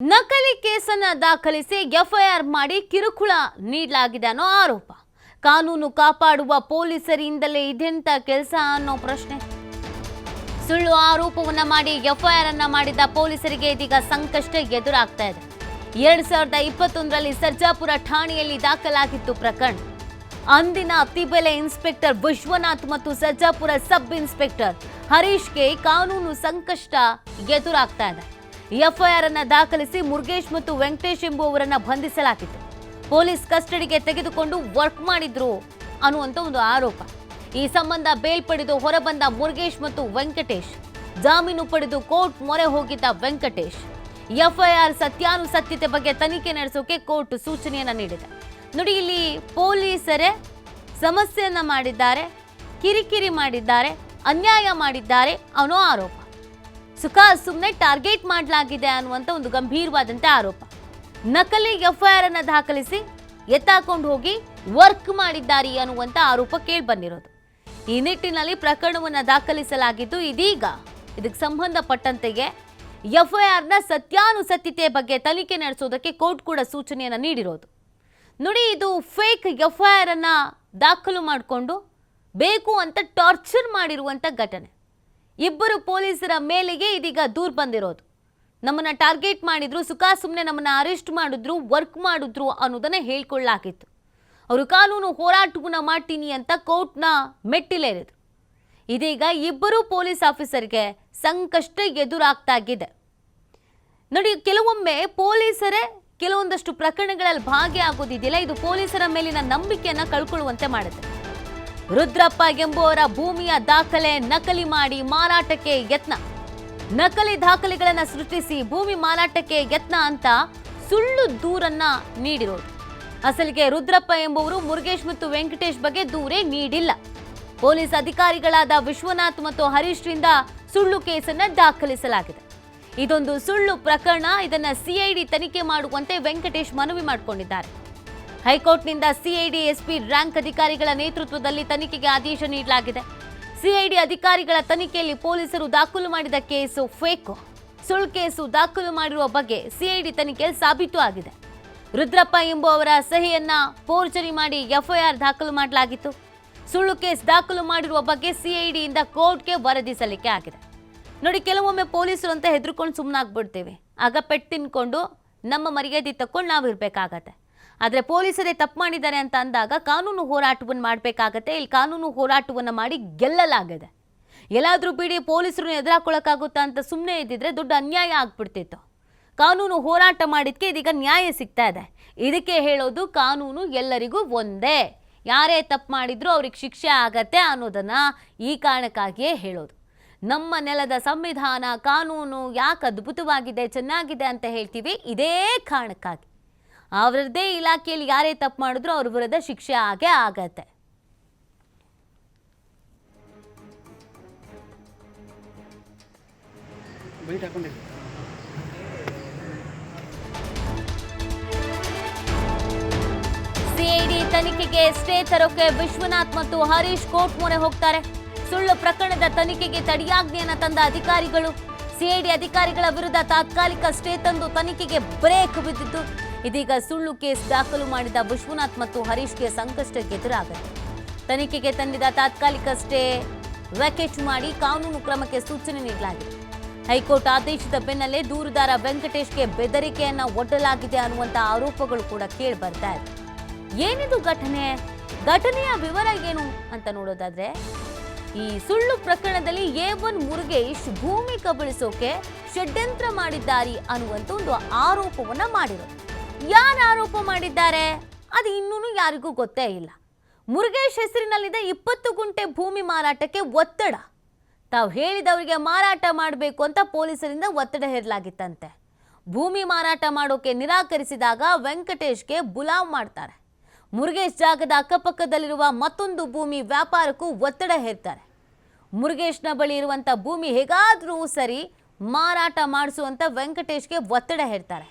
ನಕಲಿ ಕೇಸನ್ನ ದಾಖಲಿಸಿ ಎಫ್ಐಆರ್ ಮಾಡಿ ಕಿರುಕುಳ ನೀಡಲಾಗಿದೆ ಅನ್ನೋ ಆರೋಪ. ಕಾನೂನು ಕಾಪಾಡುವ ಪೊಲೀಸರಿಂದಲೇ ಇದೆಂತ ಕೆಲಸ ಅನ್ನೋ ಪ್ರಶ್ನೆ. ಸುಳ್ಳು ಆರೋಪವನ್ನ ಮಾಡಿ ಎಫ್ಐಆರ್ ಅನ್ನ ಮಾಡಿದ ಪೊಲೀಸರಿಗೆ ಇದೀಗ ಸಂಕಷ್ಟ ಎದುರಾಗ್ತಾ ಇದೆ. 2021ರಲ್ಲಿ ಸರ್ಜಾಪುರ ಠಾಣೆಯಲ್ಲಿ ದಾಖಲಾಗಿತ್ತು ಪ್ರಕರಣ. ಅಂದಿನ ಅತಿಬೆಲೆ ಇನ್ಸ್ಪೆಕ್ಟರ್ ವಿಶ್ವನಾಥ್ ಮತ್ತು ಸರ್ಜಾಪುರ ಸಬ್ ಇನ್ಸ್ಪೆಕ್ಟರ್ ಹರೀಶ್ಗೆ ಕಾನೂನು ಸಂಕಷ್ಟ ಎದುರಾಗ್ತಾ ಇದೆ. ಎಫ್ಐಆರ್ ಅನ್ನ ದಾಖಲಿಸಿ ಮುರುಗೇಶ್ ಮತ್ತು ವೆಂಕಟೇಶ್ ಎಂಬುವವರನ್ನ ಬಂಧಿಸಲಾಗಿತ್ತು. ಪೊಲೀಸ್ ಕಸ್ಟಡಿಗೆ ತೆಗೆದುಕೊಂಡು ವರ್ಕ್ ಮಾಡಿದ್ರು ಅನ್ನುವಂತ ಒಂದು ಆರೋಪ. ಈ ಸಂಬಂಧ ಬೇಲ್ ಪಡೆದು ಹೊರಬಂದ ಮುರುಗೇಶ್ ಮತ್ತು ವೆಂಕಟೇಶ್, ಜಾಮೀನು ಪಡೆದು ಕೋರ್ಟ್ ಮೊರೆ ಹೋಗಿದ್ದ ವೆಂಕಟೇಶ್, ಎಫ್ಐಆರ್ ಸತ್ಯಾನುಸತ್ಯತೆ ಬಗ್ಗೆ ತನಿಖೆ ನಡೆಸೋಕೆ ಕೋರ್ಟ್ ಸೂಚನೆಯನ್ನ ನೀಡಿದೆ. ನೋಡಿ, ಇಲ್ಲಿ ಪೊಲೀಸರೇ ಸಮಸ್ಯೆಯನ್ನ ಮಾಡಿದ್ದಾರೆ, ಕಿರಿಕಿರಿ ಮಾಡಿದ್ದಾರೆ, ಅನ್ಯಾಯ ಮಾಡಿದ್ದಾರೆ ಅನ್ನೋ ಆರೋಪ. ಸುಮ್ಮನೆ ಟಾರ್ಗೆಟ್ ಮಾಡಲಾಗಿದೆ ಅನ್ನುವಂಥ ಒಂದು ಗಂಭೀರವಾದಂಥ ಆರೋಪ. ನಕಲಿ ಎಫ್ಐಆರ್ ಅನ್ನ ದಾಖಲಿಸಿ ಎತ್ತಾಕೊಂಡು ಹೋಗಿ ವರ್ಕ್ ಮಾಡಿದ್ದಾರೆ ಅನ್ನುವಂಥ ಆರೋಪ ಕೇಳಿ ಬಂದಿರೋದು. ಈ ನಿಟ್ಟಿನಲ್ಲಿ ಪ್ರಕರಣವನ್ನು ದಾಖಲಿಸಲಾಗಿದ್ದು, ಇದೀಗ ಇದಕ್ಕೆ ಸಂಬಂಧಪಟ್ಟಂತೆಗೆ ಎಫ್ಐಆರ್ನ ಸತ್ಯಾನುಸತ್ಯತೆ ಬಗ್ಗೆ ತನಿಖೆ ನಡೆಸೋದಕ್ಕೆ ಕೋರ್ಟ್ ಕೂಡ ಸೂಚನೆಯನ್ನು ನೀಡಿರೋದು. ನೋಡಿ, ಇದು ಫೇಕ್ ಎಫ್ಐಆರ್ ಅನ್ನ ದಾಖಲು ಮಾಡಿಕೊಂಡು ಬೇಕು ಅಂತ ಟಾರ್ಚರ್ ಮಾಡಿರುವಂಥ ಘಟನೆ. ಇಬ್ಬರು ಪೊಲೀಸರ ಮೇಲೆಗೆ ಇದೀಗ ದೂರು ಬಂದಿರೋದು. ನಮ್ಮನ್ನ ಟಾರ್ಗೆಟ್ ಮಾಡಿದ್ರು, ಸುಮ್ಮನೆ ನಮ್ಮನ್ನ ಅರೆಸ್ಟ್ ಮಾಡಿದ್ರು, ವರ್ಕ್ ಮಾಡಿದ್ರು ಅನ್ನೋದನ್ನ ಹೇಳ್ಕೊಳ್ಳಾಗಿತ್ತು. ಅವರು ಕಾನೂನು ಹೋರಾಟವನ್ನ ಮಾಡ್ತೀನಿ ಅಂತ ಕೋರ್ಟ್ನ ಮೆಟ್ಟಿಲೇರಿದ್ರು. ಇದೀಗ ಇಬ್ಬರು ಪೊಲೀಸ್ ಆಫೀಸರ್ಗೆ ಸಂಕಷ್ಟ ಎದುರಾಗ್ತಾಗಿದೆ. ನೋಡಿ, ಕೆಲವೊಮ್ಮೆ ಪೊಲೀಸರೇ ಕೆಲವೊಂದಷ್ಟು ಪ್ರಕರಣಗಳಲ್ಲಿ ಭಾಗಿಯಾಗೋದಿದೆಯಲ್ಲ, ಇದು ಪೊಲೀಸರ ಮೇಲಿನ ನಂಬಿಕೆಯನ್ನ ಕಳ್ಕೊಳ್ಳುವಂತೆ ಮಾಡುತ್ತೆ. ರುದ್ರಪ್ಪ ಎಂಬುವರ ಭೂಮಿಯ ದಾಖಲೆ ನಕಲಿ ಮಾಡಿ ಮಾರಾಟಕ್ಕೆ ಯತ್ನ. ನಕಲಿ ದಾಖಲೆಗಳನ್ನು ಸೃಷ್ಟಿಸಿ ಭೂಮಿ ಮಾರಾಟಕ್ಕೆ ಯತ್ನ ಅಂತ ಸುಳ್ಳು ದೂರನ್ನ ನೀಡಿರೋದು. ಅಸಲಿಗೆ ರುದ್ರಪ್ಪ ಎಂಬುವರು ಮುರುಗೇಶ್ ಮತ್ತು ವೆಂಕಟೇಶ್ ಬಗ್ಗೆ ದೂರೇ ನೀಡಿಲ್ಲ. ಪೊಲೀಸ್ ಅಧಿಕಾರಿಗಳಾದ ವಿಶ್ವನಾಥ್ ಮತ್ತು ಹರೀಶ್ರಿಂದ ಸುಳ್ಳು ಕೇಸನ್ನ ದಾಖಲಿಸಲಾಗಿದೆ. ಇದೊಂದು ಸುಳ್ಳು ಪ್ರಕರಣ. ಇದನ್ನ ಸಿಐಡಿ ತನಿಖೆ ಮಾಡುವಂತೆ ವೆಂಕಟೇಶ್ ಮನವಿ ಮಾಡಿಕೊಂಡಿದ್ದಾರೆ. ಹೈಕೋರ್ಟ್ನಿಂದ ಸಿಐಡಿ ಎಸ್ಪಿ ರ್ಯಾಂಕ್ ಅಧಿಕಾರಿಗಳ ನೇತೃತ್ವದಲ್ಲಿ ತನಿಖೆಗೆ ಆದೇಶ ನೀಡಲಾಗಿದೆ. ಸಿಐಡಿ ಅಧಿಕಾರಿಗಳ ತನಿಖೆಯಲ್ಲಿ ಪೊಲೀಸರು ದಾಖಲು ಮಾಡಿದ ಕೇಸು ಫೇಕ್, ಸುಳ್ಳು ಕೇಸು ದಾಖಲು ಮಾಡಿರುವ ಬಗ್ಗೆ ಸಿಐಡಿ ತನಿಖೆಯಲ್ಲಿ ಸಾಬೀತು ಆಗಿದೆ. ರುದ್ರಪ್ಪ ಎಂಬುವವರ ಸಹಿಯನ್ನ ಫೋರ್ಜರಿ ಮಾಡಿ ಎಫ್ಐಆರ್ ದಾಖಲು ಮಾಡಲಾಗಿತ್ತು. ಸುಳ್ಳು ಕೇಸ್ ದಾಖಲು ಮಾಡಿರುವ ಬಗ್ಗೆ ಸಿಐಡಿಯಿಂದ ಕೋರ್ಟ್ಗೆ ವರದಿ ಸಲ್ಲಿಕೆ ಆಗಿದೆ. ನೋಡಿ, ಕೆಲವೊಮ್ಮೆ ಪೊಲೀಸರು ಅಂತ ಹೆದರ್ಕೊಂಡು ಸುಮ್ಮನಾಗ್ಬಿಡ್ತೇವೆ. ಆಗ ಪೆಟ್ಟು ತಿನ್ಕೊಂಡು ನಮ್ಮ ಮರ್ಯಾದೆ ತಕ್ಕೊಂಡು ನಾವು ಇರಬೇಕಾಗತ್ತೆ. ಆದರೆ ಪೊಲೀಸರೇ ತಪ್ಪು ಮಾಡಿದ್ದಾರೆ ಅಂತ ಅಂದಾಗ ಕಾನೂನು ಹೋರಾಟವನ್ನು ಮಾಡಬೇಕಾಗತ್ತೆ. ಇಲ್ಲಿ ಕಾನೂನು ಹೋರಾಟವನ್ನು ಮಾಡಿ ಗೆಲ್ಲಲಾಗಿದೆ. ಎಲ್ಲಾದರೂ ಬಿಡಿ ಪೊಲೀಸರು ಎದುರಾಕೊಳ್ಳೋಕ್ಕಾಗುತ್ತಾ ಅಂತ ಸುಮ್ಮನೆ ಇದ್ದಿದ್ರೆ ದೊಡ್ಡ ಅನ್ಯಾಯ ಆಗ್ಬಿಡ್ತಿತ್ತು. ಕಾನೂನು ಹೋರಾಟ ಮಾಡಿದ್ಕೆ ಇದೀಗ ನ್ಯಾಯ ಸಿಗ್ತಾ ಇದೆ. ಇದಕ್ಕೆ ಹೇಳೋದು, ಕಾನೂನು ಎಲ್ಲರಿಗೂ ಒಂದೇ. ಯಾರೇ ತಪ್ಪು ಮಾಡಿದ್ರು ಅವ್ರಿಗೆ ಶಿಕ್ಷೆ ಆಗತ್ತೆ ಅನ್ನೋದನ್ನ ಈ ಕಾರಣಕ್ಕಾಗಿಯೇ ಹೇಳೋದು. ನಮ್ಮ ನೆಲದ ಸಂವಿಧಾನ, ಕಾನೂನು ಯಾಕೆ ಅದ್ಭುತವಾಗಿದೆ, ಚೆನ್ನಾಗಿದೆ ಅಂತ ಹೇಳ್ತೀವಿ, ಇದೇ ಕಾರಣಕ್ಕಾಗಿ. ಅವರದ್ದೇ ಇಲಾಖೆಯಲ್ಲಿ ಯಾರೇ ತಪ್ಪು ಮಾಡಿದ್ರು ಅವ್ರ ವಿರುದ್ಧ ಶಿಕ್ಷೆ ಆಗೇ ಆಗತ್ತೆ. ಸಿಐಡಿ ತನಿಖೆಗೆ ಸ್ಟೇ ತರೋಕೆ ವಿಶ್ವನಾಥ್ ಮತ್ತು ಹರೀಶ್ ಕೋರ್ಟ್ ಮೊರೆ ಹೋಗ್ತಾರೆ. ಸುಳ್ಳು ಪ್ರಕರಣದ ತನಿಖೆಗೆ ತಡೆಯಾಜ್ಞೆಯನ್ನ ತಂದ ಅಧಿಕಾರಿಗಳು ಸಿಐಡಿ ಅಧಿಕಾರಿಗಳ ವಿರುದ್ಧ ತಾತ್ಕಾಲಿಕ ಸ್ಟೇ ತಂದು ತನಿಖೆಗೆ ಬ್ರೇಕ್ ಬಿದ್ದಿದ್ದು, ಇದೀಗ ಸುಳ್ಳು ಕೇಸ್ ದಾಖಲು ಮಾಡಿದ ವಿಶ್ವನಾಥ್ ಮತ್ತು ಹರೀಶ್ಗೆ ಸಂಕಷ್ಟ ಎದುರಾಗುತ್ತೆ. ತನಿಖೆಗೆ ತಂದಿದ್ದ ತಾತ್ಕಾಲಿಕ ಸ್ಟೇ ವ್ಯಾಕೇಟ್ ಮಾಡಿ ಕಾನೂನು ಕ್ರಮಕ್ಕೆ ಸೂಚನೆ ನೀಡಲಾಗಿದೆ. ಹೈಕೋರ್ಟ್ ಆದೇಶದ ಬೆನ್ನಲ್ಲೇ ದೂರುದಾರ ವೆಂಕಟೇಶ್ಗೆ ಬೆದರಿಕೆಯನ್ನ ಒಡ್ಡಲಾಗಿದೆ ಅನ್ನುವಂಥ ಆರೋಪಗಳು ಕೂಡ ಕೇಳಿ ಬರ್ತಾ ಇದೆ. ಏನಿದು ಘಟನೆಯ ವಿವರ ಏನು ಅಂತ ನೋಡೋದಾದ್ರೆ, ಈ ಸುಳ್ಳು ಪ್ರಕರಣದಲ್ಲಿ A1 ಮುರುಗೇಶ್ ಭೂಮಿ ಕಬಳಿಸೋಕೆ ಷಡ್ಯಂತ್ರ ಮಾಡಿದ್ದಾರೆ ಅನ್ನುವಂಥ ಒಂದು ಆರೋಪವನ್ನ ಮಾಡಿರೋದು. ಯಾರು ಆರೋಪ ಮಾಡಿದ್ದಾರೆ ಅದು ಇನ್ನೂ ಯಾರಿಗೂ ಗೊತ್ತೇ ಇಲ್ಲ. ಮುರುಗೇಶ್ ಹೆಸರಿನಲ್ಲಿದ್ದ 20 ಗುಂಟೆ ಭೂಮಿ ಮಾರಾಟಕ್ಕೆ ಒತ್ತಡ. ತಾವು ಹೇಳಿದವರಿಗೆ ಮಾರಾಟ ಮಾಡಬೇಕು ಅಂತ ಪೊಲೀಸರಿಂದ ಒತ್ತಡ ಹೇರಲಾಗಿತ್ತಂತೆ. ಭೂಮಿ ಮಾರಾಟ ಮಾಡೋಕೆ ನಿರಾಕರಿಸಿದಾಗ ವೆಂಕಟೇಶ್ಗೆ ಬುಲಾವ್ ಮಾಡ್ತಾರೆ. ಮುರುಗೇಶ್ ಜಾಗದ ಅಕ್ಕಪಕ್ಕದಲ್ಲಿರುವ ಮತ್ತೊಂದು ಭೂಮಿ ವ್ಯಾಪಾರಕ್ಕೂ ಒತ್ತಡ ಹೇರ್ತಾರೆ. ಮುರುಗೇಶ್ನ ಬಳಿ ಇರುವಂಥ ಭೂಮಿ ಹೇಗಾದರೂ ಸರಿ ಮಾರಾಟ ಮಾಡಿಸುವಂತ ವೆಂಕಟೇಶ್ಗೆ ಒತ್ತಡ ಹೇರ್ತಾರೆ.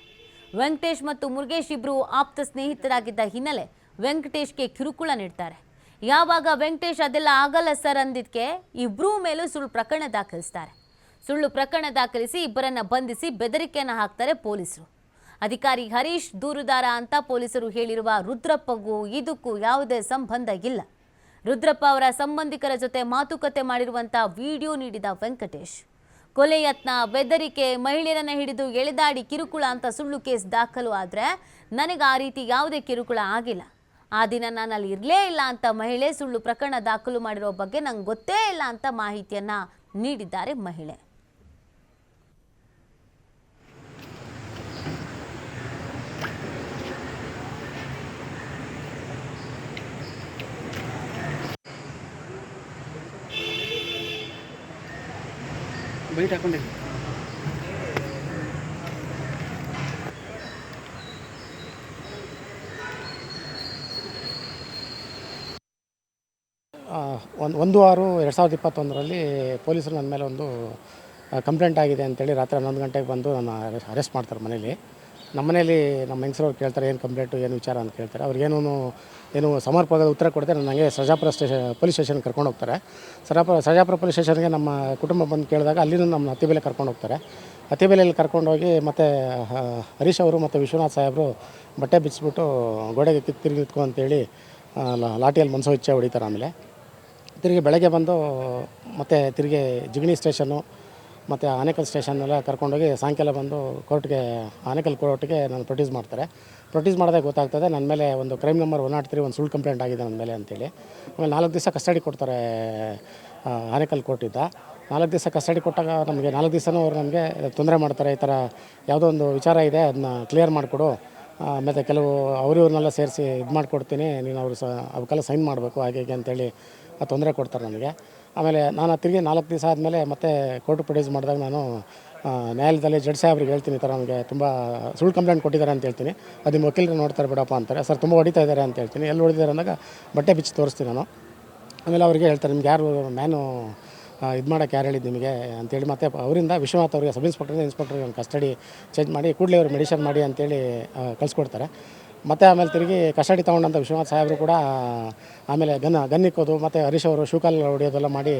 ವೆಂಕಟೇಶ್ ಮತ್ತು ಮುರುಗೇಶ್ ಇಬ್ಬರು ಆಪ್ತ ಸ್ನೇಹಿತರಾಗಿದ್ದ ಹಿನ್ನೆಲೆ ವೆಂಕಟೇಶ್ಗೆ ಕಿರುಕುಳ ನೀಡ್ತಾರೆ. ಯಾವಾಗ ವೆಂಕಟೇಶ್ ಅದೆಲ್ಲ ಆಗಲ್ಲ ಸರ್ ಅಂದಿದ್ದಕ್ಕೆ ಇಬ್ಬರೂ ಮೇಲೂ ಸುಳ್ಳು ಪ್ರಕರಣ ದಾಖಲಿಸ್ತಾರೆ. ಸುಳ್ಳು ಪ್ರಕರಣ ದಾಖಲಿಸಿ ಇಬ್ಬರನ್ನ ಬಂಧಿಸಿ ಬೆದರಿಕೆಯನ್ನು ಹಾಕ್ತಾರೆ ಪೊಲೀಸರು. ಅಧಿಕಾರಿ ಹರೀಶ್ ದೂರುದಾರ ಅಂತ ಪೊಲೀಸರು ಹೇಳಿರುವ ರುದ್ರಪ್ಪಗೂ ಇದಕ್ಕೂ ಯಾವುದೇ ಸಂಬಂಧ ಇಲ್ಲ. ರುದ್ರಪ್ಪ ಅವರ ಸಂಬಂಧಿಕರ ಜೊತೆ ಮಾತುಕತೆ ಮಾಡಿರುವಂಥ ವಿಡಿಯೋ ನೀಡಿದ ವೆಂಕಟೇಶ್. ಕೊಲೆ ಯತ್ನ, ಬೆದರಿಕೆ, ಮಹಿಳೆಯರನ್ನ ಹಿಡಿದು ಎಳೆದಾಡಿ ಕಿರುಕುಳ ಅಂತ ಸುಳ್ಳು ಕೇಸ್ ದಾಖಲು ಆದರೆ ನನಗೆ ಆ ರೀತಿ ಯಾವುದೇ ಕಿರುಕುಳ ಆಗಿಲ್ಲ. ಆ ದಿನ ನಾನು ಅಲ್ಲಿ ಇರಲೇ ಇಲ್ಲ ಅಂತ ಮಹಿಳೆ ಸುಳ್ಳು ಪ್ರಕರಣ ದಾಖಲು ಮಾಡಿರೋ ಬಗ್ಗೆ ನಂಗೆ ಗೊತ್ತೇ ಇಲ್ಲ ಅಂತ ಮಾಹಿತಿಯನ್ನ ನೀಡಿದ್ದಾರೆ ಮಹಿಳೆ. ಬೈಟ್ ಹಾಕೊಂಡೆ ಒಂದು 1/6/2021 ಪೊಲೀಸರು ನನ್ನ ಮೇಲೆ ಒಂದು ಕಂಪ್ಲೇಂಟ್ ಆಗಿದೆ ಅಂತೇಳಿ ರಾತ್ರಿ 11 ಗಂಟೆಗೆ ಬಂದು ನನ್ನ ಅರೆಸ್ಟ್ ಮಾಡ್ತಾರೆ ಮನೇಲಿ. ನಮ್ಮ ಮನೇಲಿ ನಮ್ಮ ಹೆಂಗಸರು ಕೇಳ್ತಾರೆ ಏನು ಕಂಪ್ಲೇಂಟು ಏನು ವಿಚಾರ ಅಂತ ಕೇಳ್ತಾರೆ. ಅವ್ರಿಗೇನು ಸಮರ್ಪಕವಾದ ಉತ್ತರ ಕೊಡ್ತಾರೆ. ನನಗೆ ಸರ್ಜಾಪುರ ಪೊಲೀಸ್ ಸ್ಟೇಷನ್ಗೆ ಕರ್ಕೊಂಡು ಹೋಗ್ತಾರೆ. ಸರ್ಜಾಪುರ ಪೊಲೀಸ್ ಸ್ಟೇಷನ್ಗೆ ನಮ್ಮ ಕುಟುಂಬ ಬಂದು ಕೇಳಿದಾಗ ಅಲ್ಲಿನೂ ನಮ್ಮ ಅತ್ತಿಬೇಲೆ ಕರ್ಕೊಂಡು ಹೋಗ್ತಾರೆ. ಅತ್ತಿಬೇಲೆಯಲ್ಲಿ ಕರ್ಕೊಂಡೋಗಿ ಮತ್ತು ಹರೀಶ್ ಅವರು ಮತ್ತು ವಿಶ್ವನಾಥ್ ಸಾಹೇಬರು ಬಟ್ಟೆ ಬಿಚ್ಚಿಬಿಟ್ಟು ಗೋಡೆಗೆ ತಿರುಗಿ ನಿಂತ್ಕೊ ಅಂತೇಳಿ ಲಾಠಿಯಲ್ಲಿ ಮನಸೋ ಇಚ್ಛೆ ಹೊಡಿತಾರೆ. ಆಮೇಲೆ ತಿರುಗಿ ಬೆಳಗ್ಗೆ ಬಂದು ಮತ್ತು ತಿರುಗಿ ಜಿಗಣಿ ಸ್ಟೇಷನ್ನು ಮತ್ತು ಆನೇಕಲ್ ಸ್ಟೇಷನ್ನೆಲ್ಲ ಕರ್ಕೊಂಡೋಗಿ ಸಾಯಂಕಾಲ ಬಂದು ಆನೇಕಲ್ ಕೋರ್ಟ್ಗೆ ನಾನು ಪ್ರೊಡ್ಯೂಸ್ ಮಾಡ್ತಾರೆ. ಪ್ರೊಡ್ಯೂಸ್ ಮಾಡಿದಾಗ ಗೊತ್ತಾಗ್ತದೆ ನನ್ನ ಮೇಲೆ ಒಂದು ಕ್ರೈಮ್ ನಂಬರ್ 103 ಒಂದು ಸುಳ್ಳು ಕಂಪ್ಲೇಂಟ್ ಆಗಿದೆ ನನ್ನ ಮೇಲೆ ಅಂತೇಳಿ. ಆಮೇಲೆ 4 ದಿವಸ ಕಸ್ಟಡಿ ಕೊಡ್ತಾರೆ ಆನೇಕಲ್ ಕೋರ್ಟಿಂದ. 4 ದಿವಸ ಕಸ್ಟಡಿ ಕೊಟ್ಟಾಗ ನಮಗೆ 4 ದಿವಸನೂ ಅವ್ರು ನಮಗೆ ತೊಂದರೆ ಮಾಡ್ತಾರೆ. ಈ ಥರ ಯಾವುದೋ ಒಂದು ವಿಚಾರ ಇದೆ, ಅದನ್ನ ಕ್ಲಿಯರ್ ಮಾಡಿಕೊಡು, ಮತ್ತು ಕೆಲವು ಅವ್ರನ್ನೆಲ್ಲ ಸೇರಿಸಿ ಇದು ಮಾಡಿಕೊಡ್ತೀನಿ, ನೀನು ಅವಕ್ಕೆಲ್ಲ ಸೈನ್ ಮಾಡಬೇಕು ಹಾಗೆ ಹೀಗೆ ಅಂತೇಳಿ ತೊಂದರೆ ಕೊಡ್ತಾರೆ ನನಗೆ. ಆಮೇಲೆ ನಾನು ತಿರುಗಿ 4 ದಿವಸ ಆದಮೇಲೆ ಮತ್ತೆ ಕೋರ್ಟ್ ಪ್ರೊಡ್ಯೂಸ್ ಮಾಡಿದಾಗ ನಾನು ನ್ಯಾಯಾಲಯದಲ್ಲಿ ಜಡ್ಜ್ ಸಾಹೇಬ್ರಿಗೆ ಹೇಳ್ತೀನಿ, ಈ ಥರ ನನಗೆ ತುಂಬ ಸುಳ್ಳು ಕಂಪ್ಲೇಂಟ್ ಕೊಟ್ಟಿದ್ದಾರೆ ಅಂತ ಹೇಳ್ತೀನಿ. ಅದು ನಿಮ್ಮ ವಕೀಲರು ನೋಡ್ತಾರೆ ಬಿಡಪ್ಪ ಅಂತಾರೆ. ಸರ್ ತುಂಬ ಹೊಡಿತಾ ಇದ್ದಾರೆ ಅಂತ ಹೇಳ್ತೀನಿ. ಎಲ್ಲಿ ಹೊಡಿತಾರೆ ಅಂದಾಗ ಬಟ್ಟೆ ಬಿಚ್ಚಿ ತೋರಿಸ್ತೀನಿ ನಾನು. ಆಮೇಲೆ ಅವ್ರಿಗೆ ಹೇಳ್ತಾರೆ, ನಿಮ್ಗೆ ಯಾರು ಮ್ಯಾನು ಇದು ಮಾಡೋಕ್ಕೆ ಯಾರು ಹೇಳಿದ್ದು ನಿಮಗೆ ಅಂತೇಳಿ. ಮತ್ತು ಅವರಿಂದ ವಿಶ್ವನಾಥ್ ಅವರಿಗೆ ಸಬ್ ಇನ್ಸ್ಪೆಕ್ಟರ್ಗೆ ಒಂದು ಕಸ್ಟಡಿ ಚೇಂಜ್ ಮಾಡಿ ಕೂಡಲೇ ಅವರು ಮೆಡಿಷನ್ ಮಾಡಿ ಅಂತೇಳಿ ಕಳಿಸ್ಕೊಡ್ತಾರೆ. ಮತ್ತು ಆಮೇಲೆ ತಿರುಗಿ ಕಸ್ಟಡಿ ತೊಗೊಂಡಂಥ ವಿಶ್ವನಾಥ್ ಸಾಹೇಬರು ಕೂಡ ಆಮೇಲೆ ಗನ್ ಇಕ್ಕೋದು ಮತ್ತು ಹರೀಶ್ ಅವರು ಶೂಕಾಲ್ ಹೊಡೆಯೋದೆಲ್ಲ ಮಾಡಿ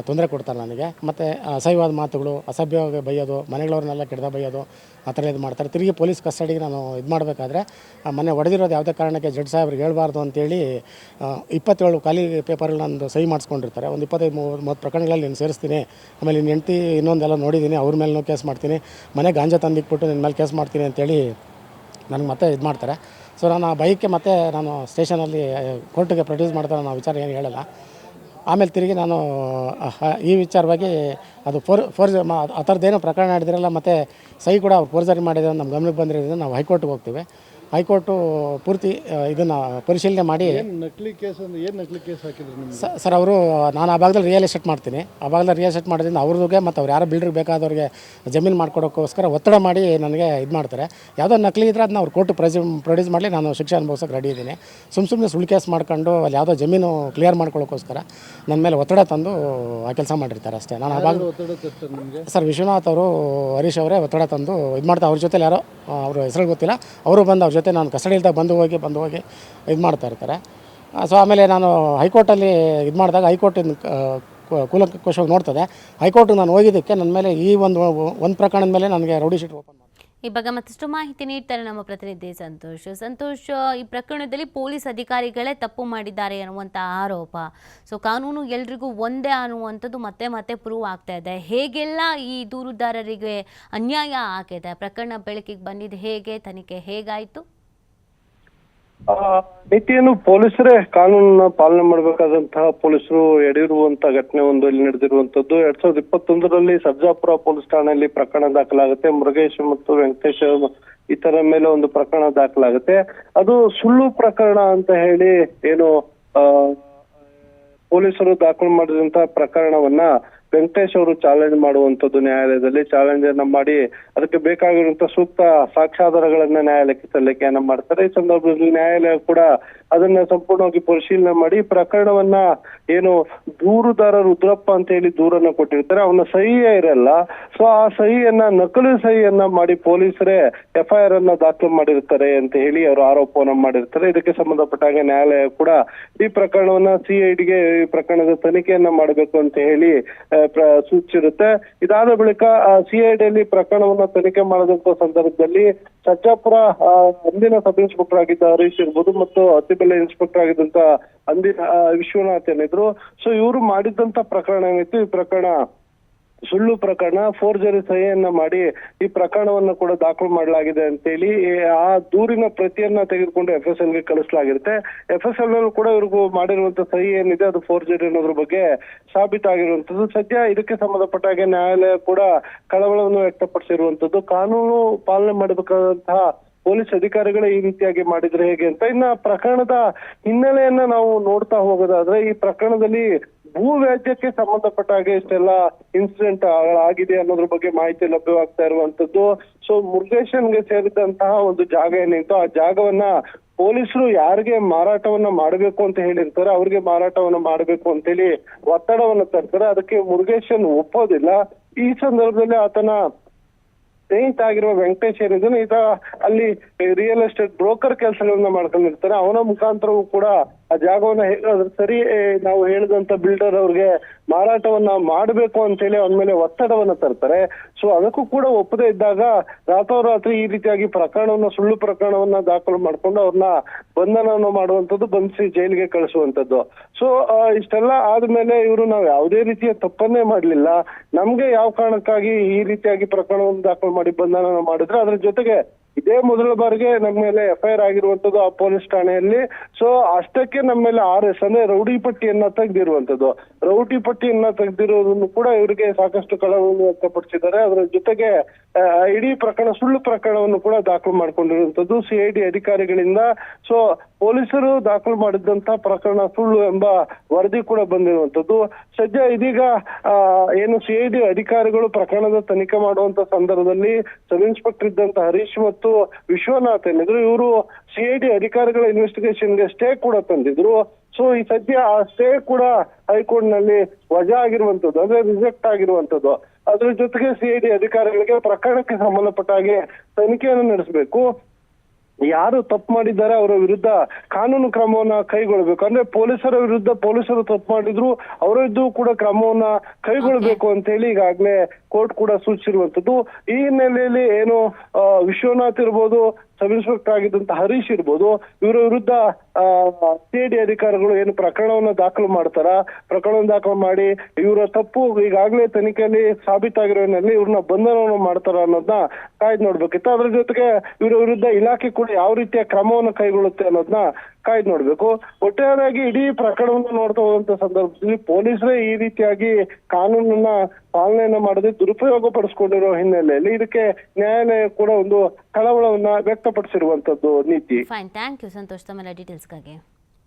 ತೊಂದರೆ ಕೊಡ್ತಾರೆ ನನಗೆ. ಮತ್ತು ಅಸಹ್ಯವಾದ ಮಾತುಗಳು, ಅಸಭ್ಯವಾಗಿ ಬೈಯೋದು, ಮನೆಗಳವ್ರನ್ನೆಲ್ಲ ಕೆಡ್ದ ಬೈಯೋದು, ಆ ಥರ ಇದು ಮಾಡ್ತಾರೆ. ತಿರುಗಿ ಪೊಲೀಸ್ ಕಸ್ಟಡಿಗೆ ನಾನು ಇದು ಮಾಡಬೇಕಾದ್ರೆ ಮನೆ ಹೊಡೆದಿರೋದು ಯಾವುದೇ ಕಾರಣಕ್ಕೆ ಜಡ್ಜ್ ಸಾಹೇಬ್ರಿಗೆ ಹೇಳ್ಬಾರ್ದು ಅಂತೇಳಿ 27 ಖಾಲಿ ಪೇಪರಲ್ಲಿ ನಂದು ಸಹಿ ಮಾಡಿಸ್ಕೊಂಡಿರ್ತಾರೆ. ಒಂದು 25-30 ಪ್ರಕರಣಗಳಲ್ಲಿ ನೀನು ಸೇರಿಸ್ತೀನಿ, ಆಮೇಲೆ ನಿನ್ನ ಹೆಂಡತಿ ಇನ್ನೊಂದೆಲ್ಲ ನೋಡಿದ್ದೀನಿ, ಅವ್ರ ಮೇಲೂ ಕೇಸ್ ಮಾಡ್ತೀನಿ, ಮನೆ ಗಾಂಜಾ ತಂದಿಕ್ಬಿಟ್ಟು ನಿನ್ನ ಮೇಲೆ ಕೇಸ್ ಮಾಡ್ತೀನಿ ಅಂತೇಳಿ ನನಗೆ ಮತ್ತೆ ಇದು ಮಾಡ್ತಾರೆ. ಸೊ ನಾನು ಆ ಬೈಕ್ಗೆ ಮತ್ತೆ ನಾನು ಸ್ಟೇಷನಲ್ಲಿ ಕೋರ್ಟಿಗೆ ಪ್ರೊಡ್ಯೂಸ್ ಮಾಡ್ತಾರೆ, ನಾವು ವಿಚಾರ ಏನು ಹೇಳಲ್ಲ. ಆಮೇಲೆ ತಿರುಗಿ ನಾನು ಈ ವಿಚಾರವಾಗಿ ಅದು ಆ ಥರದ್ದೇನೋ ಪ್ರಕರಣ ನಡೆದಿರಲ್ಲ, ಮತ್ತು ಸಹಿ ಕೂಡ ಅವ್ರು ಫೋರ್ಜರಿ ಮಾಡಿದ್ರೆ ನಮ್ಮ ಗಮನಕ್ಕೆ ಬಂದಿರೋದ್ರಿಂದ ನಾವು ಹೈಕೋರ್ಟ್ಗೆ ಹೋಗ್ತೀವಿ. ಹೈಕೋರ್ಟು ಪೂರ್ತಿ ಇದನ್ನು ಪರಿಶೀಲನೆ ಮಾಡಿ ನಕಲಿ ಕೇಸ್ ಹಾಕಿದ್ರು ಸರ್. ಅವರು ನಾನು ಆ ಭಾಗದಲ್ಲಿ ರಿಯಲ್ ಎಸ್ಟೇಟ್ ಮಾಡ್ತೀನಿ. ಆ ಭಾಗದಲ್ಲಿ ರಿಯಲ್ ಎಸ್ಟೇಟ್ ಮಾಡೋದ್ರಿಂದ ಅವ್ರಿಗೆ ಮತ್ತು ಅವ್ರು ಯಾರೋ ಬಿಲ್ಡ್ರಿಗೆ ಬೇಕಾದವ್ರಿಗೆ ಜಮೀನು ಮಾಡ್ಕೊಡೋಕ್ಕೋಸ್ಕರ ಒತ್ತಡ ಮಾಡಿ ನನಗೆ ಇದು ಮಾಡ್ತಾರೆ. ಯಾವುದೋ ನಕಲಿ ಇದ್ದರೆ ಅದನ್ನ ಅವ್ರು ಕೋರ್ಟ್ ಪ್ರೊಡ್ಯೂಸ್ ಮಾಡಲಿ, ನಾನು ಶಿಕ್ಷೆ ಅನುಭವಿಸೋಕೆ ರೆಡಿ ಇದ್ದೀನಿ. ಸುಮ್ಮನೆ ಸುಳ್ಳು ಕೇಸ್ ಮಾಡ್ಕೊಂಡು ಅಲ್ಲಿ ಯಾವುದೋ ಜಮೀನು ಕ್ಲಿಯರ್ ಮಾಡ್ಕೊಳ್ಳೋಕ್ಕೋಸ್ಕರ ನನ್ನ ಮೇಲೆ ಒತ್ತಡ ತಂದು ಆ ಕೆಲಸ ಮಾಡಿರ್ತಾರೆ ಅಷ್ಟೇ. ನಾನು ಆ ಭಾಗ ಸರ್ ವಿಶ್ವನಾಥ್ ಅವರು, ಹರೀಶ್ ಅವರೇ ಒತ್ತಡ ತಂದು ಇದು ಮಾಡ್ತಾರೆ. ಅವ್ರ ಜೊತೆಲಿ ಯಾರೋ ಅವ್ರ ಹೆಸರು ಗೊತ್ತಿಲ್ಲ, ಅವರು ಬಂದು ಅವ್ರ ಜೊತೆ ನಾನು ಕಸ್ಟಡಿಯಿಂದ ಬಂದು ಹೋಗಿ ಇದು ಮಾಡ್ತಾ ಇರ್ತಾರೆ. ಸೊ ಆಮೇಲೆ ನಾನು ಹೈಕೋರ್ಟಲ್ಲಿ ಇದು ಮಾಡಿದಾಗ ಹೈಕೋರ್ಟಿನ ಕೂಲಂಕಷವಾಗಿ ನೋಡ್ತದೆ. ಹೈಕೋರ್ಟ್ ನಾನು ಹೋಗಿದ್ದಕ್ಕೆ ನನ್ನ ಮೇಲೆ ಈ ಒಂದು ಪ್ರಕರಣದ ಮೇಲೆ ನನಗೆ ರೌಡಿ ಶೀಟ್ ಓಪನ್ ಮಾಡಿ ಈ ಬಗ್ಗೆ ಮತ್ತಷ್ಟು ಮಾಹಿತಿ ನೀಡ್ತಾರೆ ನಮ್ಮ ಪ್ರತಿನಿಧಿ ಸಂತೋಷ್. ಈ ಪ್ರಕರಣದಲ್ಲಿ ಪೊಲೀಸ್ ಅಧಿಕಾರಿಗಳೇ ತಪ್ಪು ಮಾಡಿದ್ದಾರೆ ಅನ್ನುವಂಥ ಆರೋಪ. ಸೊ ಕಾನೂನು ಎಲ್ರಿಗೂ ಒಂದೇ ಅನ್ನುವಂಥದ್ದು ಮತ್ತೆ ಪ್ರೂವ್ ಆಗ್ತಾ ಇದೆ. ಹೇಗೆಲ್ಲ ಈ ದೂರುದಾರರಿಗೆ ಅನ್ಯಾಯ ಆಗಿದೆ, ಪ್ರಕರಣ ಬೆಳಕಿಗೆ ಬಂದಿದ್ದು ಹೇಗೆ, ತನಿಖೆ ಹೇಗಾಯಿತು? ನೀತಿಯನ್ನು ಪೊಲೀಸರೇ ಕಾನೂನನ್ನ ಪಾಲನೆ ಮಾಡಬೇಕಾದಂತಹ ಪೊಲೀಸರು ಎಡೆಯಿರುವಂತ ಘಟನೆ ಒಂದು ಇಲ್ಲಿ ನಡೆದಿರುವಂತದ್ದು. 2021ರಲ್ಲಿ ಸರ್ಜಾಪುರ ಪೊಲೀಸ್ ಠಾಣೆಯಲ್ಲಿ ಪ್ರಕರಣ ದಾಖಲಾಗುತ್ತೆ. ಮುರುಗೇಶ್ ಮತ್ತು ವೆಂಕಟೇಶ್ ಇತರ ಮೇಲೆ ಒಂದು ಪ್ರಕರಣ ದಾಖಲಾಗುತ್ತೆ. ಅದು ಸುಳ್ಳು ಪ್ರಕರಣ ಅಂತ ಹೇಳಿ ಏನು ಪೊಲೀಸರು ದಾಖಲು ಮಾಡಿದಂತಹ ಪ್ರಕರಣವನ್ನ ವೆಂಕಟೇಶ್ ಅವರು ಚಾಲೆಂಜ್ ಮಾಡುವಂತದ್ದು ನ್ಯಾಯಾಲಯದಲ್ಲಿ ಚಾಲೆಂಜ್ ಅನ್ನ ಮಾಡಿ ಅದಕ್ಕೆ ಬೇಕಾಗಿರುವಂತಹ ಸೂಕ್ತ ಸಾಕ್ಷ್ಯಾಧಾರಗಳನ್ನ ನ್ಯಾಯಾಲಯಕ್ಕೆ ಸಲ್ಲಿಕೆಯನ್ನ ಮಾಡ್ತಾರೆ. ಈ ಸಂದರ್ಭದಲ್ಲಿ ನ್ಯಾಯಾಲಯ ಕೂಡ ಅದನ್ನ ಸಂಪೂರ್ಣವಾಗಿ ಪರಿಶೀಲನೆ ಮಾಡಿ ಪ್ರಕರಣವನ್ನ ಏನು ದೂರುದಾರ ರುದ್ರಪ್ಪ ಅಂತ ಹೇಳಿ ದೂರನ್ನ ಕೊಟ್ಟಿರ್ತಾರೆ, ಅವನ ಸಹಿಯೇ ಇರಲ್ಲ. ಸೊ ಆ ಸಹಿಯನ್ನ ನಕಲಿ ಸಹಿಯನ್ನ ಮಾಡಿ ಪೊಲೀಸರೇ FIR ಅನ್ನ ದಾಖಲು ಮಾಡಿರ್ತಾರೆ ಅಂತ ಹೇಳಿ ಅವರು ಆರೋಪವನ್ನ ಮಾಡಿರ್ತಾರೆ. ಇದಕ್ಕೆ ಸಂಬಂಧಪಟ್ಟಾಗ ನ್ಯಾಯಾಲಯ ಕೂಡ ಈ ಪ್ರಕರಣವನ್ನ CIDಗೆ ಈ ಪ್ರಕರಣದ ತನಿಖೆಯನ್ನ ಮಾಡಬೇಕು ಅಂತ ಹೇಳಿ ಸೂಚಿಸಿರುತ್ತೆ. ಇದಾದ ಬಳಿಕ ಸಿಐಡಿಯಲ್ಲಿ ಪ್ರಕರಣವನ್ನ ತನಿಖೆ ಮಾಡಿದಂತ ಸಂದರ್ಭದಲ್ಲಿ ಸರ್ಜಾಪುರ ಅಂದಿನ ಸಬ್ ಇನ್ಸ್ಪೆಕ್ಟರ್ ಆಗಿದ್ದ ಹರೀಶ್ ಇರ್ಬೋದು ಮತ್ತು ಅತಿಬೆಲೆ ಇನ್ಸ್ಪೆಕ್ಟರ್ ಆಗಿದ್ದಂತ ಅಂದಿನ ವಿಶ್ವನಾಥ್ ಏನಿದ್ರು. ಸೊ ಇವರು ಮಾಡಿದಂತ ಪ್ರಕರಣ ಏನಿತ್ತು, ಈ ಪ್ರಕರಣ ಸುಳ್ಳು ಪ್ರಕರಣ, ಫೋರ್ಜರಿ ಸಹಿಯನ್ನ ಮಾಡಿ ಈ ಪ್ರಕರಣವನ್ನು ಕೂಡ ದಾಖಲು ಮಾಡಲಾಗಿದೆ ಅಂತೇಳಿ ಆ ದೂರಿನ ಪ್ರತಿಯನ್ನ ತೆಗೆದುಕೊಂಡು FSL ಗೆ ಕಳಿಸಲಾಗಿರುತ್ತೆ. FSL ನಲ್ಲೂ ಕೂಡ ಇವ್ರಿಗೂ ಮಾಡಿರುವಂತ ಸಹಿ ಏನಿದೆ ಅದು ಫೋರ್ಜರಿ ಅನ್ನೋದ್ರ ಬಗ್ಗೆ ಸಾಬೀತಾಗಿರುವಂತದ್ದು. ಸದ್ಯ ಇದಕ್ಕೆ ಸಂಬಂಧಪಟ್ಟ ಹಾಗೆ ನ್ಯಾಯಾಲಯ ಕೂಡ ಕಳವಳವನ್ನು ವ್ಯಕ್ತಪಡಿಸಿರುವಂತದ್ದು. ಕಾನೂನು ಪಾಲನೆ ಮಾಡಬೇಕಾದಂತಹ ಪೊಲೀಸ್ ಅಧಿಕಾರಿಗಳೇ ಈ ರೀತಿಯಾಗಿ ಮಾಡಿದ್ರೆ ಹೇಗೆ ಅಂತ. ಇನ್ನ ಪ್ರಕರಣದ ಹಿನ್ನೆಲೆಯನ್ನ ನಾವು ನೋಡ್ತಾ ಹೋಗೋದಾದ್ರೆ, ಈ ಪ್ರಕರಣದಲ್ಲಿ ಭೂ ವ್ಯಾಜ್ಯಕ್ಕೆ ಸಂಬಂಧಪಟ್ಟ ಹಾಗೆ ಇಷ್ಟೆಲ್ಲ ಇನ್ಸಿಡೆಂಟ್ ಆಗಿದೆ ಅನ್ನೋದ್ರ ಬಗ್ಗೆ ಮಾಹಿತಿ ಲಭ್ಯವಾಗ್ತಾ ಇರುವಂತದ್ದು. ಸೊ ಮುರುಗೇಶನ್ಗೆ ಸೇರಿದಂತಹ ಒಂದು ಜಾಗ ಏನಿತ್ತು, ಆ ಜಾಗವನ್ನ ಪೊಲೀಸರು ಯಾರಿಗೆ ಮಾರಾಟವನ್ನ ಮಾಡಬೇಕು ಅಂತ ಹೇಳಿರ್ತಾರೆ ಅವ್ರಿಗೆ ಮಾರಾಟವನ್ನ ಮಾಡಬೇಕು ಅಂತೇಳಿ ಒತ್ತಡವನ್ನ ತರ್ತಾರೆ. ಅದಕ್ಕೆ ಮುರುಗೇಶನ್ ಒಪ್ಪೋದಿಲ್ಲ. ಈ ಸಂದರ್ಭದಲ್ಲಿ ಆತನ ಸ್ನೇಹಿತ ಆಗಿರುವ ವೆಂಕಟೇಶ್ ಏನಿದ್ದಾನೆ, ಈತ ಅಲ್ಲಿ ರಿಯಲ್ ಎಸ್ಟೇಟ್ ಬ್ರೋಕರ್ ಕೆಲಸಗಳನ್ನ ಮಾಡ್ಕೊಂಡಿರ್ತಾರೆ. ಅವನ ಮುಖಾಂತರವೂ ಕೂಡ ಆ ಜಾಗವನ್ನ ಹೇಗಾದ್ರೂ ಸರಿ ನಾವು ಹೇಳಿದಂತ ಬಿಲ್ಡರ್ ಅವ್ರಿಗೆ ಮಾರಾಟವನ್ನ ಮಾಡಬೇಕು ಅಂತೇಳಿ ಅವನ ಮೇಲೆ ಒತ್ತಡವನ್ನ ತರ್ತಾರೆ. ಸೊ ಅದಕ್ಕೂ ಕೂಡ ಒಪ್ಪದೇ ಇದ್ದಾಗ ರಾತ್ರೋರಾತ್ರಿ ಈ ರೀತಿಯಾಗಿ ಪ್ರಕರಣವನ್ನ ಸುಳ್ಳು ಪ್ರಕರಣವನ್ನ ದಾಖಲು ಮಾಡ್ಕೊಂಡು ಅವ್ರನ್ನ ಬಂಧನವನ್ನು ಮಾಡುವಂತದ್ದು, ಬಂಧಿಸಿ ಜೈಲಿಗೆ ಕಳಿಸುವಂತದ್ದು. ಸೊ ಇಷ್ಟೆಲ್ಲ ಆದ್ಮೇಲೆ ಇವರು ನಾವು ಯಾವುದೇ ರೀತಿಯ ತಪ್ಪನ್ನೇ ಮಾಡ್ಲಿಲ್ಲ, ನಮ್ಗೆ ಯಾವ ಕಾರಣಕ್ಕಾಗಿ ಈ ರೀತಿಯಾಗಿ ಪ್ರಕರಣವನ್ನು ದಾಖಲು ಮಾಡಿ ಬಂಧನ ಮಾಡಿದ್ರೆ, ಅದ್ರ ಜೊತೆಗೆ ಇದೇ ಮೊದಲ ಬಾರಿಗೆ ನಮ್ಮ ಮೇಲೆ FIR ಆಗಿರುವಂತದ್ದು ಆ ಪೊಲೀಸ್ ಠಾಣೆಯಲ್ಲಿ. ಸೊ ಅಷ್ಟಕ್ಕೆ ನಮ್ಮ ಮೇಲೆ RS ಅಂದ್ರೆ ರೌಡಿ ಪಟ್ಟಿಯನ್ನ ತೆಗೆದಿರುವಂತದ್ದು. ರೌಡಿ ಪಟ್ಟಿಯನ್ನ ತೆಗೆದಿರೋದನ್ನು ಕೂಡ ಇವರಿಗೆ ಸಾಕಷ್ಟು ಕಳವಳವನ್ನು ವ್ಯಕ್ತಪಡಿಸಿದ್ದಾರೆ. ಅದರ ಜೊತೆಗೆ ಇಡೀ ಪ್ರಕರಣ ಸುಳ್ಳು ಪ್ರಕರಣವನ್ನು ಕೂಡ ದಾಖಲು ಮಾಡ್ಕೊಂಡಿರುವಂತದ್ದು CID ಅಧಿಕಾರಿಗಳಿಂದ. ಸೊ ಪೊಲೀಸರು ದಾಖಲು ಮಾಡಿದಂತ ಪ್ರಕರಣ ಸುಳ್ಳು ಎಂಬ ವರದಿ ಕೂಡ ಬಂದಿರುವಂತದ್ದು. ಸದ್ಯ ಇದೀಗ ಏನು CID ಅಧಿಕಾರಿಗಳು ಪ್ರಕರಣದ ತನಿಖೆ ಮಾಡುವಂತ ಸಂದರ್ಭದಲ್ಲಿ ಸಬ್ ಇನ್ಸ್ಪೆಕ್ಟರ್ ಇದ್ದಂತ ಹರೀಶ್ ಮತ್ತು ವಿಶ್ವನಾಥ್ ಏನಿದ್ರು, ಇವರು CID ಅಧಿಕಾರಿಗಳ ಇನ್ವೆಸ್ಟಿಗೇಷನ್ಗೆ ಸ್ಟೇ ಕೂಡ ತಂದಿದ್ರು. ಸೊ ಈ ಸದ್ಯ ಆ ಸ್ಟೇ ಕೂಡ ಹೈಕೋರ್ಟ್ ನಲ್ಲಿ ವಜಾ ಆಗಿರುವಂತದ್ದು, ಅಂದ್ರೆ ರಿಜೆಕ್ಟ್ ಆಗಿರುವಂತದ್ದು. ಅದ್ರ ಜೊತೆಗೆ CID ಅಧಿಕಾರಿಗಳಿಗೆ ಪ್ರಕರಣಕ್ಕೆ ಸಂಬಂಧಪಟ್ಟ ಹಾಗೆ ತನಿಖೆಯನ್ನು ನಡೆಸಬೇಕು. ಯಾರು ತಪ್ಪು ಮಾಡಿದ್ದಾರೆ ಅವರ ವಿರುದ್ಧ ಕಾನೂನು ಕ್ರಮವನ್ನ ಕೈಗೊಳ್ಳಬೇಕು. ಅಂದ್ರೆ ಪೊಲೀಸರ ವಿರುದ್ಧ ಪೊಲೀಸರು ತಪ್ಪು ಮಾಡಿದ್ರು ಅವರ ವಿರುದ್ಧ ಕೂಡ ಕ್ರಮವನ್ನ ಕೈಗೊಳ್ಳಬೇಕು ಅಂತ ಹೇಳಿ ಈಗಾಗಲೇ ಕೋರ್ಟ್ ಕೂಡ ಸೂಚಿಸಿರುವಂತದ್ದು. ಈ ಹಿನ್ನೆಲೆಯಲ್ಲಿ ಏನು ವಿಶ್ವನಾಥ್ ಇರ್ಬೋದು, ಸಬ್ ಇನ್ಸ್ಪೆಕ್ಟರ್ ಆಗಿದ್ದಂತ ಹರೀಶ್ ಇರ್ಬೋದು, ಇವರ ವಿರುದ್ಧ CID ಅಧಿಕಾರಿಗಳು ಏನು ಪ್ರಕರಣವನ್ನ ದಾಖಲು ಮಾಡ್ತಾರ, ಪ್ರಕರಣ ದಾಖಲು ಮಾಡಿ ಇವರ ತಪ್ಪು ಈಗಾಗಲೇ ತನಿಖೆಯಲ್ಲಿ ಸಾಬೀತಾಗಿರೋ ಹಿನ್ನೆಲೆಯಲ್ಲಿ ಇವ್ರನ್ನ ಬಂಧನವನ್ನು ಮಾಡ್ತಾರ ಅನ್ನೋದನ್ನ ಕಾಯ್ದು ನೋಡ್ಬೇಕಿತ್ತು. ಅದ್ರ ಜೊತೆಗೆ ಇವರ ವಿರುದ್ಧ ಇಲಾಖೆ ಕೂಡ ಯಾವ ರೀತಿಯ ಕ್ರಮವನ್ನು ಕೈಗೊಳ್ಳುತ್ತೆ ಅನ್ನೋದನ್ನ ಕಾಯ್ದು ನೋಡ್ಬೇಕು. ಒಟ್ಟಾರೆಯಾಗಿ ಇಡೀ ಪ್ರಕರಣವನ್ನು ನೋಡ್ತಾ ಹೋದಂತ ಸಂದರ್ಭದಲ್ಲಿ ಪೊಲೀಸರೇ ಈ ರೀತಿಯಾಗಿ ಕಾನೂನನ್ನ ಪಾಲನೆಯನ್ನ ಮಾಡದೆ ದುರುಪಯೋಗ ಪಡಿಸ್ಕೊಂಡಿರೋ ಹಿನ್ನೆಲೆಯಲ್ಲಿ ಇದಕ್ಕೆ ನ್ಯಾಯಾಲಯ ಕೂಡ ಒಂದು ಕಳವಳವನ್ನ ವ್ಯಕ್ತಪಡಿಸಿರುವಂತದ್ದು. ನೀತಿ. ಫೈನ್, ಥ್ಯಾಂಕ್ ಯು ಸಂತೋಷ್ ತಮ್ಮೆಲ್ಲ ಡೀಟೇಲ್ಸ್ಗಾಗಿ.